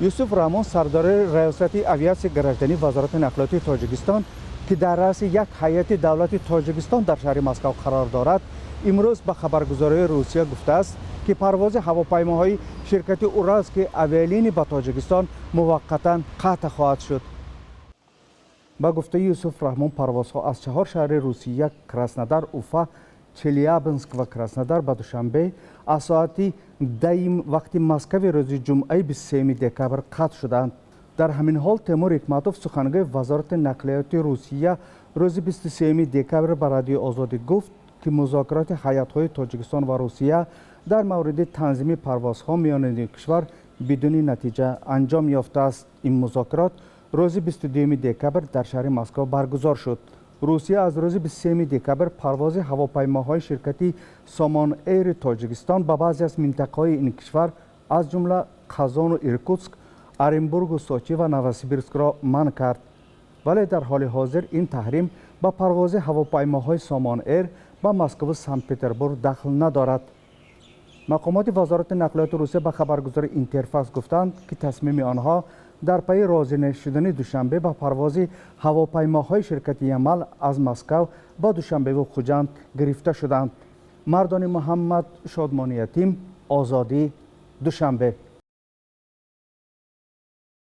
یوسف رحمان سردار ریاست اویاسیون گراژدانی وزارت نقلیات تاجیکستان که در رأس یک هیئت دولت تاجیکستان در شهر مسکو قرار دارد امروز به خبرگزاری روسیه گفته است که پرواز هواپیماهای شرکت اورالسکی اویالین به تاجیکستان موقتا قطع خواهد شد. با گفته یوسف رحمان پروازها از 4 شهر روسیه کراسنودار، اوفا، چلیابنسک و کراسنودار به دوشنبه از ساعت دیم وقت مسکو روز جمعه 23 دکبر قطع شدند. در همین حال تیمور حکمتوف سخنگوی وزارت نقلیات روسیه روز 23 دکبر به رادیو آزادی گفت که مذاکرات هیئت‌های تاجیکستان و روسیه در مورد تنظیم پروازها میان این کشور بدون نتیجه انجام یافته است. این مذاکرات روز 22 دکبر در شهر مسکو برگزار شد. روسیه از روز 23 دکبر پرواز هواپیماهای شرکتی سامان ایر تاجیکستان به بعضی از منطقه‌های این کشور از جمله قزان و ایرکوتسک، ارنبورگ و سوچی و نوسیبیرسک را منع کرد. ولی در حال حاضر این تحریم به پرواز هواپیماهای سامان ایر به مسکو و سنت پترزبورگ دخل ندارد. مقامات وزارت نقلیات روسیه به خبرگزاری اینترفاکس گفتند که تصمیم آنها در پی راضی نشدن دوشنبه به پرواز هواپیماهای شرکت یمل از مسکو به دوشنبه و خوجند گرفته شدند. مردان محمد، شادمانی یتیم، آزادی، دوشنبه.